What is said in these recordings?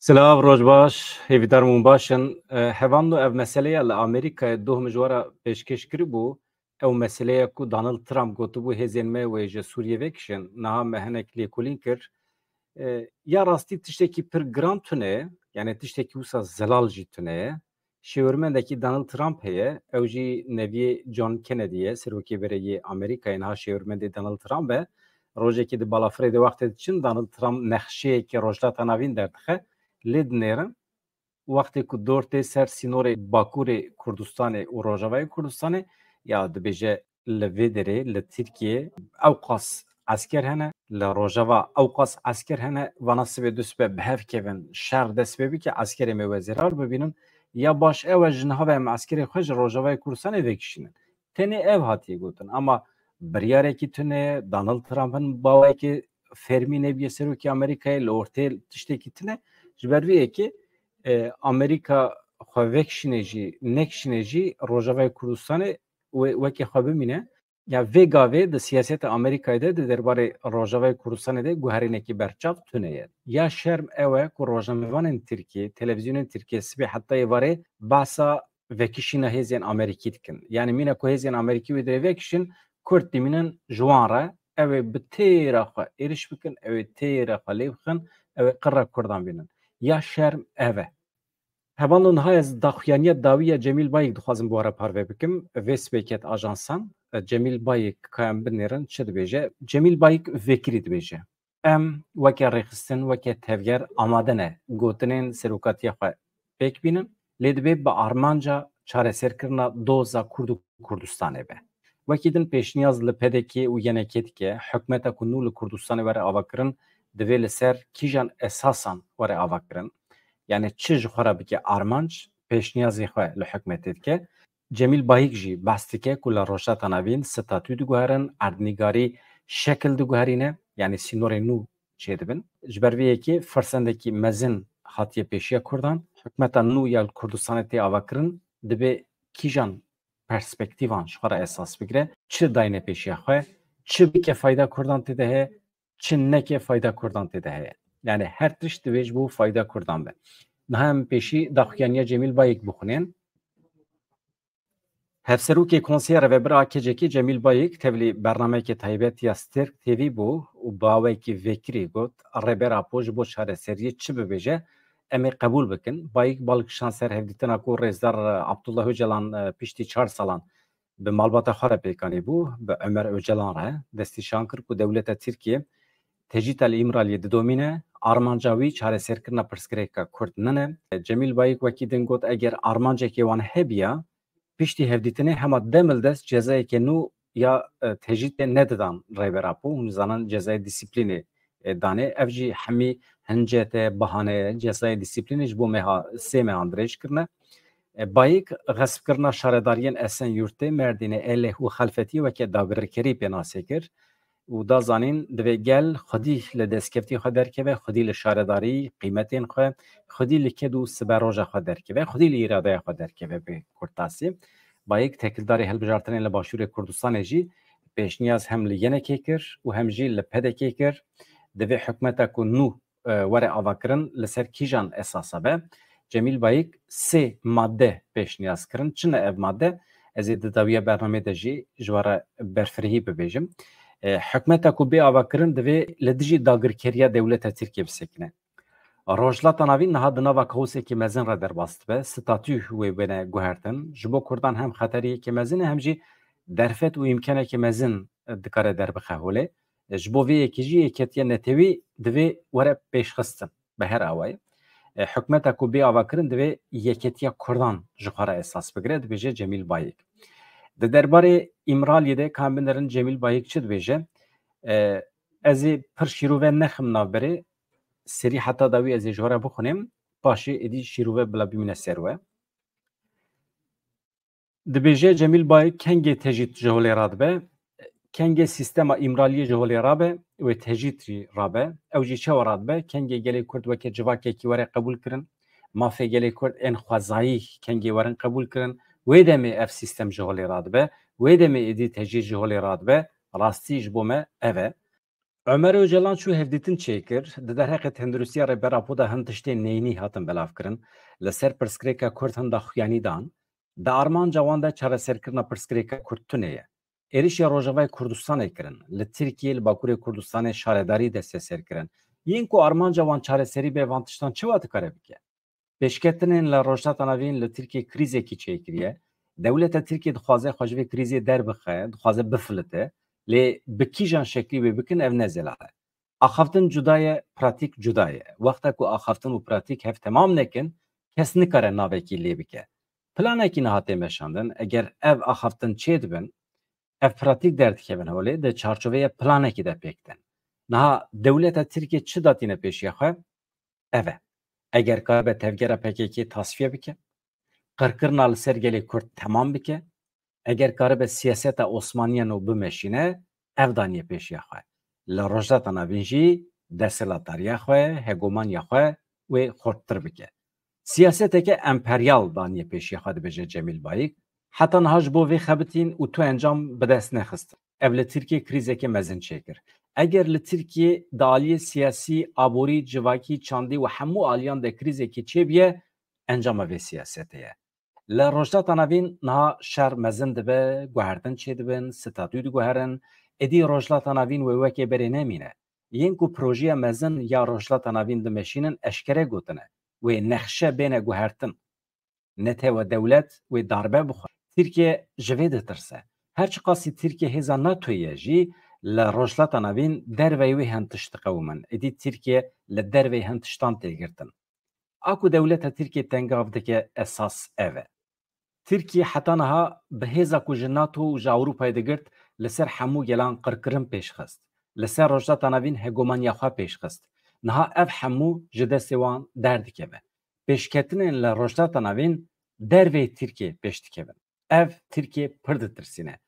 Silav rojbaş, hevdar mubashın. Hevando ev meseleye li Amerika'ya doh mijwara pêşkêş kiribû, ew meseleye ku Donald Trump gotibû hêzên me wê ji Sûriyê vekişin, niha me hinek lêkolîn kir. Ya rastî tiştekî pir giran tune, yani tiştekî wisa zelal jî tune ye. Şêwirmendekî Donald Trump heye, ew jî neviyê John Kennedy ye, serokê berê Amerikayê niha şêwirmendê Donald Trump e. Rojekê di balafirê de wextê diçin, Donald Trump nexşeyekî rojhilata navîn derdixe. Lê dinêrin wextê ku dortê ser sînorê Bakurê Kurdistanê û Rojavayê Kurdistanê ya dibêje li vê derê li Tirkiyê ew qas esker hene, li Rojava ew qas esker hene, vana sibê du sibê bi hev kevin şer dest pê bike eskerê me wezêrar bibînin ya baş ew e ji niha em eskerê xwe ji Rojavayê Kurdistanê vekişînin. Tenê ev hatiye gotin ama biryarekî tune ye, Donald Trump'ın bawekî fermî nebiye serokê Amerîkayê li ortê tiştekî tune ji ber vê yekê Amerika xwe vekişîne jî nekişîne jî Rojavayê Kurdistanê wekî xwe bimîne ya vê gavê di siyaseta Amerîkayê de di derbarê Rojavayê Kurdistanê de guherînekî berçav tune ye. Ya şerm ew e ku rojnamevanên Tirkiye, televizyonên Tirkiye sibê heta êvarê behsa vekişîna hêzên Amerîkî dikin. Yani mîne ku hêzên Amerîkî wê derê vekişin, Kurd dimînin ji wan re ew ê bi têra xwe êriş bikin, ew ê têra xwe lê bixin, ew ê qira Kurdan bînin. Ya şerm ev e. Hevalon hayez daxuyaniya dawiya Cemil Bayık dixwazim bu ara parve bikim. Vê spêket ajansan Cemil Bayık kayem binêrin çi dibêje? Cemil Bayık vekirî dibêje. Em weke rêxistin, weke tevger amade ne gotinên serokatiya xwe pêk bînin. Lê dibe bi armanca çareserkirina doza Kurd û Kurdistanê be. Wekî din pêşniyaz li pedekê û yenekê dike hikûmeta ku nû li Kurdistanê were avakirin divê li ser kîjan esasan were avakirin. Yani çi ji xwe re bike armanc pêşniyazê xwe li hikûmetê dike. Cemil Bayık jî behs dike ku li rojhilata navîn statû diguherin, erdnîgarî şekil diguherîne, yani sînorên nû çêdibin. Ji ber vê yekê firsendekî mezin hatiye pêşiya Kurdan, hikûmeta nû ya li Kurdistanê tê avakirin dibe kîjan perspektîvan ji xwe re esas bigire, çi dayîne pêşiya xwe, çi bike fayda Kurdan tê de heye, çi neke fayda Kurdan tê de heye. Yani her tişt divê ji bo fayda Kurdan be. Niha em pêşî daxuyaniya Cemil Bayık bixwînin. Hevserokê Konseya Rêvebera Kecekê Cemil Bayık tevlî bernameyekê taybet ya Stêrk TV bû û bawekî vekirî got rêbera po ji bo çareseriyê çi bibêje em ê qebûl bikin. Bayık balkişan ser hevdîtina ku Rêzdar Abdullah Öcalan piştî 4 salan bi malbata xwe re pêkanî bû bi Ömer Öcalan re destîşan kir ku dewleta Tirkiye tecîta li İmraliyê didomîne armanca wî çareserkirina pirsgirêka Kurd nine. Cemil Bayık wekî din got eger armancekê wan hebiya piştî hevdîtinê hema demil dest cezayekê nû ya tecîtê nedidan rêbera po hûn zanin cezayê dîsîplînê danê ev jî hemî hince te bahane ye cezayê dîsîplînê ji bo meha sê mehan dirêj kirine. Bayık xespkirina şaredariyên Esenyurtê Merdînê Elêh û Xelfetî weke dagirkerî pê nasê kir û da zanîn divê gel xwedî li destkeftî xwe derkeve, xwedî li şaredarî qîmetên xwe, xwedî li ked û siberoja xwe derkeve, xwedî li îradeya xwe derkeve bê Kurtasî. Bayık tekildarê hilbijartinên li Başûrê Kurdistanê jî pêşniyaz hem li yenekê kir û hem jî li pedekê kir. Divê hikûmeta ku nû were avakirin li ser kîjan esasa be. Cemil Bayık sê madde pêşniyaz kirin. Çi ne ev madde? Ez ê di dawiya bernamê de jî ji were berfirehî bibêjim. Hikûmeta ku bê avakirin divê li dijî dagirkeriya dewleta Tirkiye bisekine. Rojhilata navîn niha di nava kaosekî mezin re derbas dibe. Statû wê bêne guhertin. Ji bo Kurdan hem xeteriyekê mezin e hem jî derfet û îmkanekê mezin dikare derbixe holê. Ji bo vê yekê jî yeketiya netewî divê were pêşxistin bi her awayê. Hikûmeta ku bê avakirin divê yeketiya Kurdan ji xwe re esas bigire dibêje Cemil Bayık. Di derbarê İmraliyê de kan binerin Cemil Bayık çi dibêje? Ez ê pir şîrove nexim navberê serî heta dawî ez ê ji we re bixwînim paşê êdî şîrove bila bimîne ser we. Dibêje Cemil Bayık kengê tejît ji holê radibe, kengê sîstema İmraliyê ji holê rabe wê tejît jî rabe. Ew jî çawa radibe? Kengê gelê Kurd weke civakekî were qebûl kirin. Mafê gelê Kurd ên xwezayî kengê werin qebûl kirin. Wê demê ev sîstem ji holê radibe. Wê demê êdî tejît ji holê radibe. Rastî ji bo me ev e. Ömer Öcalan şu hevdîtin çêkir, di derheqê tenduristiya Rêberapoda hin tiştên neyînî hatin belavkirin, li ser pirsgirêka Kurd hin daxuyanî dan, di armanca wan de çareserkirina pirsgirêka Kurd tune ye. Êrişa Rojavayê Kurdistanê kirin, li Tirkiye li Bakurê Kurdistanê şaredarî desteserkirin. Yên ku armanca wan çareserî bê van tiştan çi wa dikare bike? Pêşketinên li rojhilata navîn li Tirkiye krîzekî çêkiriye. Dewleta Tirkiye dixwaze xwe ji vê krîzê derbixe, dixwaze bifilite. Lê bi kîjan şeklî wê bikin ev ne zelal e. Axaftin cuda ye, pratik cuda ye. Wexta ku axaftin û pratik hev temam nekin, kes nikare navekî lê bike. Planekî nihatê meşandin, eger ev axaftin çê dibin, ev pratik derdikevin holê di çarçoveya planekî de pêktin. Niha dewleta Tirkiye çi datîne pêşiya xwe? Ev e. Eger karibe tevgera PKK tasfiye bike, qirkirina li ser gelê Kurd temam bike, eger karibe siyaseta Osmaniyan û bimeşîne, ev daniye pêşiya xwe. Li rojhilata navîn jî desthilatdariya xwe, hegemoniya xwe wê xurttir bike. Siyaseteke emperyal daniye pêşiya xwe dibêje Cemîl Bayîk, heta niha ji bo vê xebitîn û tu encam bi dest nexistin. Ev li Tirkiye krîzeke mezin çêkir. Eger li Tirkiye di aliyê siyasî, aborî, civakî, çandî û hemû aliyan de krîzekê çêbiye, encama vê siyasetê ye. Li rojhilata navîn niha şer mezin dibe, guhertin çê dibin, statû diguherin, êdî rojhilata navîn wê wekê berê nemîne. Yên ku projeya mezin ya rojhilata navîn dimeşînin eşkere gotine, wê nexşe bêne guhertin. Netewe dewlet wê darbe bixwe. Tirkiye ji vê ditirse. Her çi qasî Tirkiye hêza NATOyê jî li rojhilata navîn derveyê wê hin tişt diqewimin. Êdî Tirkiye li dervê hin tiştan têgirtin. A ku dewleta Tirkiye tengav dike esas ev e. Tirkiye heta niha bi hêza ku ji NATO û ji Ewropayê digirt li ser hemû gelan qirkirin pêşxist. Li ser rojhilata navîn hegemoniya xwe pêşxist. Niha ev hemû ji destê wan derdikeve. Pêşketinên li rojhilata navîn dervê Tirkiye pêş dikevin. Ev Tirkiye pir ditirsîne.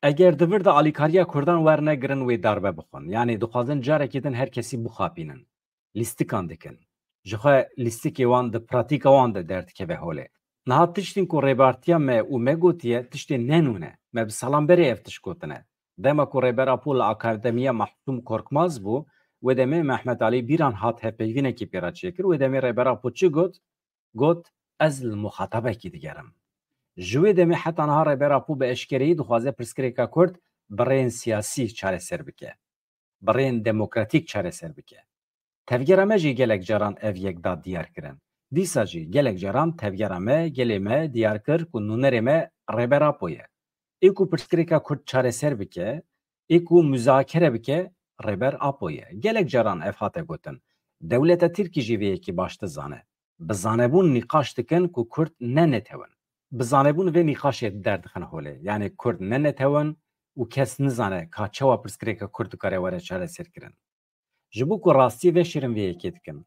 Eger di vir de alîkariya Kurdan wernegirin wê darbe bixwin, yanî dixwazin carekê din her kesî bixapînin. Lîstikan dikin. Ji xwe lîstikê wan di pratika wan de derdikeve holê. Niha tiştên ku rêbartiya me û me gotiye tiştên nenûne. Me bi salamberê ev tişt gotine. Dema ku Rêberapo li Akademiya Mahsûm Korkmaz bû, wê demê Mehmet Alî bîran hat hevpeyvînekî pêra çêkir, wê demê Rêberapo çi got? Got ez li muxatabekî digerim. Ji wê demê heta niha Rêberapo bi eşkereyî dixwaze pirsgirêka Kurd bi rêyên siyasî çareser bike. Bi rêyên demokratîk çareser bike. Tevgera me jî gelek caran ev yekda diyar kirin. Dîsa jî gelek caran tevgera me, gelê me diyar kir ku nûnerê me Rêberapo ye. Ê ku pirsgirêka Kurd çareser bike, ê ku müzakere bike Rêberapo ye. Gelek caran ev hate gotin. Dewleta Tirkî jî vê yekî baş dizane. Bi zanebûn nîqaş dikin ku Kurd ne netewin. Bi zanebûn vê nîqaşê derdixin holê. Yani Kurd ne netewin û kes nizane ka çawa pirsgirêka Kurd dikare were çareser kirin. Ji bo ku rastî ve şirin vê yekê dikin.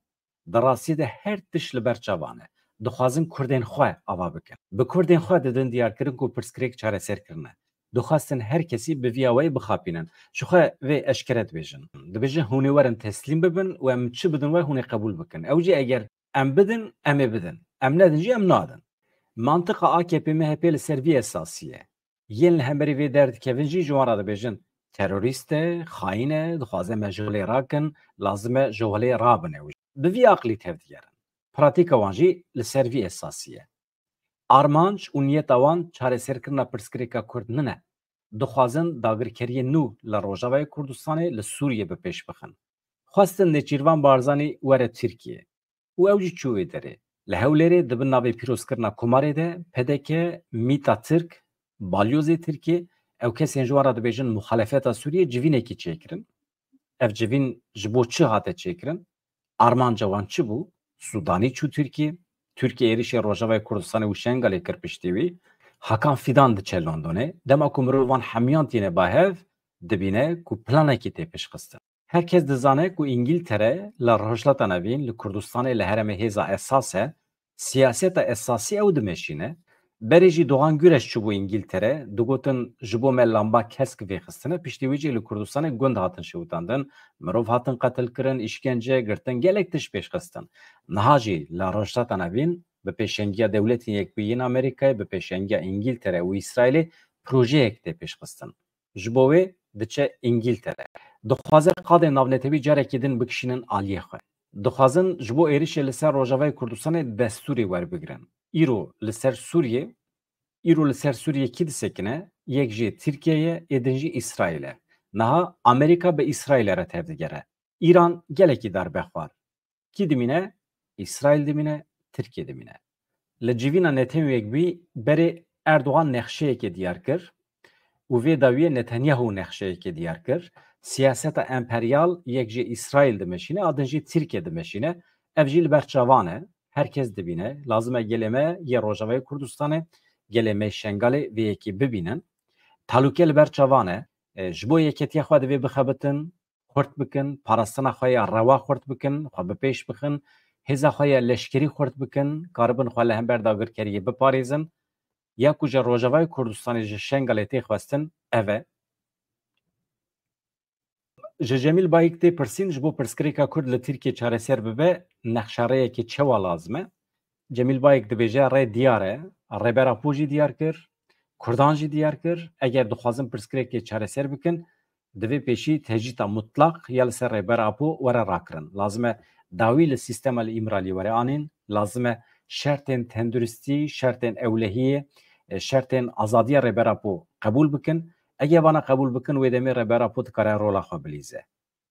Di rastî de her tiş li ber çavan e. Dixwazin Kurdên xwe ava bikin. Bi Kurdên xwe didin diyarkirin ku pirsgirêk çareser kirine. Dixwastin her kesî bi vîya wê bixapînin. Ji xwe vê eşkere dibêjin. Dibêjin hûn ê werin teslîm bibin û em çi bidin we hûn ê qebûl bikin. Ew jî eger em bidin, em ê bidin. Em nedin jî em nadin. Mantıqa AKP MHP li ser vî esasî ye. Yên li hemerî vê derdikevin jî ji wan re dibêjin terorîst e, xaîn e, dixwaze me ji holê rakin, lazim e ji holê rabine. Bi vî aqlî tev digerin. Pratika wan jî li ser vî esasî ye. Armanc û niyeta wan çareserkirina pirsgirêka Kurd nine. Dixwazin dagirkeriyê nû li Rojavayê Kurdistanê li Sûriyê bi pêş bixin. Xwestin Nêçîrvan Barzanî were Tirkiye. û ew jî çû wê derê. Li Hewlêrê dibin navê pîrozkirina Komarê de PDK, Mîta Tirk, Balyozê Tirkiye, ew kesên ji wan re dibêjin muxalefeta Sûriyê civînekî çêkirin. Ev civîn ji bo çi hate çêkirin? Armanca wan çi bû? Sudanî çû Tirkiye. Tirkiye êrişê Rojavayê Kurdistanê û Şengalê kir piştî wî. Hakan Fidan diçe Londonê. Dema ku mirov wan hemiyan tîne bahev, dibîne ku planekî tê pêşxistin. Herkes dizane ku İngiltere li rojhilata navîn li Kurdistanê li herêmê hêza esas e, siyaseta esasî ew dimeşîne. Berê jî Doğan Güreş çûbû İngiltere, digotin ji bo me lamba kesk vêxistine, piştî wî jî li Kurdistanê gund hatin şewitandin, mirov hatin qetilkirin, îşkence girtin, gelek tiş pêşxistin. Niha jî li rojhilata navîn bi pêşengiya dewletên Yekbûyîn Amerîkayê, bi pêşengiya İngiltere û İsraîlê projeyek tê pêşxistin. Ji bo wê diçe İngiltere. Dixwaze qadê navnetewî carekê din bikişînin aliyê xwe. Dixwazin ji bo êrişê li ser Rojavayê Kurdistanê destûrê werbigirin. Îro li ser Sûriyê kî disekine? Yek jî Tirkiyeyê, êdin jî İsraîlê. Niha Amerîka bi İsraîlê re tev digere. İran gelekî derbexwar. Kî dimîne? İsraîl dimîne, Tirkiye dimîne. Li civîna Netanyahû berê Erdogan nexşeyekê diyar kir û vê dawiyê Netanyahu nexşeyekê diyar kir. Siyaseta emperyal yek jî İsraîl dimeşîne, adin jî Tirkiye dimeşîne. Ev jî li ber çavan e. Herkes dibîne. Lazim e gelê me yê Rojavayê Kurdistanê, gelê me Şengalê vê yekê bibînin. Talûkê li ber çavan e. Ji bo yeketiya xwe divê bixebitin, xurt bikin, parastina xwe ya rewa xurt bikin, xwe bi pêş bixin, hêza xwe ya leşkerî xurt bikin, karibin xwe li hember dagirkeriyê biparêzin. Ya ku ji Rojavayê Kurdistanê ji Şengalê tê xwestin, ev e. Ji Cemîl Bayîk tê pirsîn ji bo pirsgirêka Kurd li Tirkiye çareser bibe, nexşareyekê çawa lazim e? Cemîl Bayîk dibêje rê diyar e, rêbera pû jî diyar kir, Kurdan jî diyar kir, eger dixwazin pirsgirêkê çareser bikin, divê pêşî tecîta mutlaq ya li ser rêbera pû were rakirin. Lazim e dawî li sîstema li îmralî were anîn, lazim e şertên tenduristî, şertên ewlehiyê, şertên azadiya rêbera pû qebûl bikin. Eger vana qebûl bikin, wê demê rêbera pû dikare rola xwe bilîze.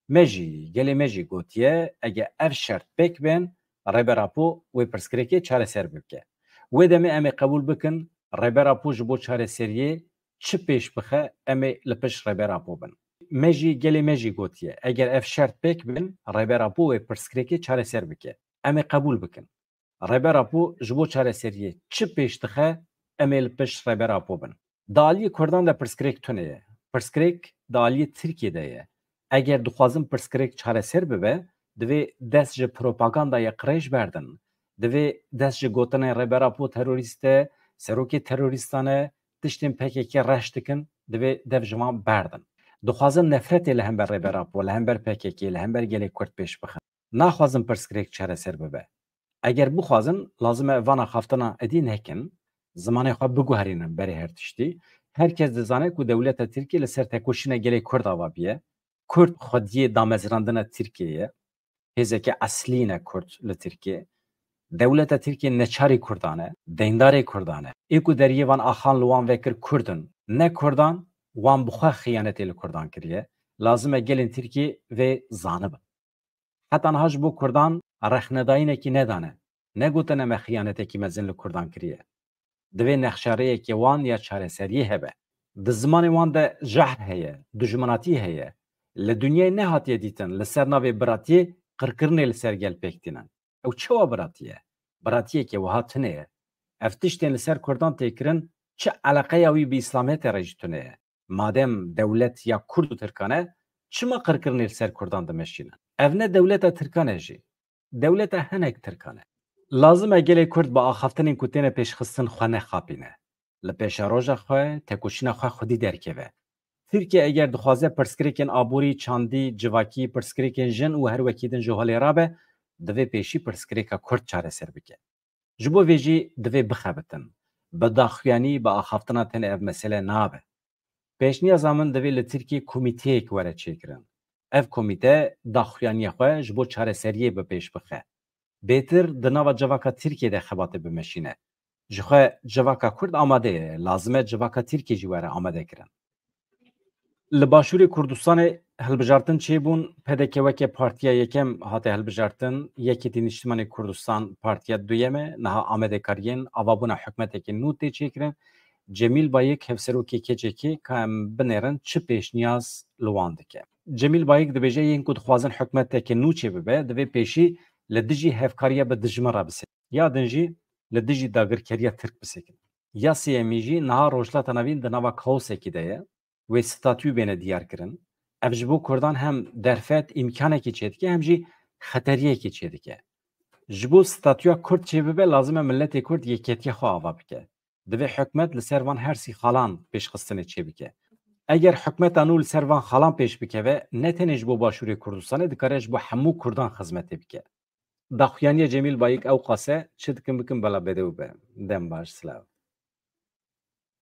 Me jî, gelê me jî gotiye, eger ev şert pêk bên, rêbera pû wê pirsgirêkê çareser bike. Wê demê em ê qebûl bikin, rêbera pû ji bo çareseriyê çi pêş bixe, em ê li pişt rêbera pû bin. Me jî gelê me jî gotiye, eger ev şert pêk bin, rêbera pû wê pirsgirêkê çareser bike. Em ê qebûl bikin. Rêbera pû ji bo çareseriyê çi pêş dixe, em ê li pişt rêbera pû bin. Di aliyê Kurdan de pirsgirêk tune ye. Pirsgirêk di aliyê Tirkiyeyê ye. Eger dixwazin pirsgirêk çareser bibe, divê dest ji propagandaya qirêj berdin. Divê dest ji gotinên rêbera pû terorîst e, serokê terorîstan e, tiştên PKK reş dikin, divê dev ji wan berdin. Dixwazin nefretê li hember rêbera pû, li hember PKK, li hember gelê Kurd pêş bixin. Naxwazin pirsgirêk çareser bibe. Eger bixwazin, lazim e vana xaftina edî nekin, zimanê xwe biguherînin berê her tiştî. Herkes dizane ku dewleta Tirkiye li ser tekoşîna gelê Kurd ava biye. Kurd xwediyê damezrandina Tirkiyeyê, hêzeke eslî ne Kurd li Tirkiye. Dewleta Tirkiye neçarî Kurdan e, deyndarê Kurdan e. Ê ku deriyê van axan li wan vekir Kurdin, ne Kurdan, wan bi xwe xıyanetê li Kurdan kiriye. Lazim e gelên Tirkiye vê zanibin. Heta niha ji bo Kurdan rexnedayînekî nedane. Ne gotine me xıyanetekî mezin li Kurdan kiriye. Divê nexşareyekê wan ya çareseriyê hebe. Di zimanê wan de jehr heye, dijminatî heye. Li dunyayê nehatiye dîtin li ser navê biratiyê qirkirinê li ser gel pêk tînin. Ew çawa biratî ye? Biratiyekê wiha tune ye. Ev tiştên li ser Kurdan têkirin çi eleqeya wî bi İslamiyetê re jî tune ye. Madem dewlet ya Kurd û Tirkan e, çima qirkirinê li ser Kurdan dimeşînin? Ev ne dewleta Tirkan e jî. Dewleta hinek Tirkan e. Lazim e gelê Kurd bi axaftinên ku têne pêşxistin xwe nexapîne. Li pêşa roja xwe, tekoşîna xwe xwedî derkeve. Tirkiye eger dixwaze pirsgirêkên aborî, çandî, civakî, pirsgirêkên jin û her wekî din ji holê rabe, divê pêşî pirsgirêka Kurd çareser bike. Ji bo vê jî divê bixebitin. Bi daxuyanî, bi axaftina tenê ev mesele nabe. Pêşniyazا min divê li Tirkiye komîteyek were çêkirin. Ev komîte daxuyaniya xwe ji bo çareseriyê bi pêş bixe. Bêtir di nava civaka Tirkiye de xebatê bimeşîne. Ji xwe civaka Kurd amade ye, lazim e civaka Tirkiye jî were amade kirin. Li Başûrê Kurdistanê hilbijartin çêbûn, pedekewekê Partiya Yekem hate hilbijartin, Yekîtî Niştimanê Kurdistan Partiya Duyeme, niha amadekariyên avabûna hikûmetekê nû tê çêkirin. Cemîl Bayîk hevserokê keçekê ka em binêrin çi pêşniyaz li wan dike. Cemîl Bayîk dibêje yên ku dixwazin hikûmetekê nû çêbibe, divê pêşî li dijî hevkariya bi dijmin re bisekin. Ya din jî li dijî dagirkeriya Tirk bisekin. Ya sêyemî jî niha rojhilata navîn di nava kaosekî de ye. Wê statû bêne diyar kirin. Ev ji bo Kurdan hem derfet îmkanekî çêdike, hem jî xeteriyekî çêdike. Ji bo statûya Kurd çêbibe, lazim e milletê Kurd yeketiya xwe ava bike. Divê hikûmet li ser van her sî xalan pêşxistinê çêbike. Eger hikûmeta nû li ser van xalan pêş bikeve, ne tenê ji bo Başûrê Kurdistanê dikare ji bo hemû Kurdan xizmetê bike. Daxuyaniya Cemîl Bayîk ew qase çi dikin bikin bela bêdewî be. Dem baş, silav.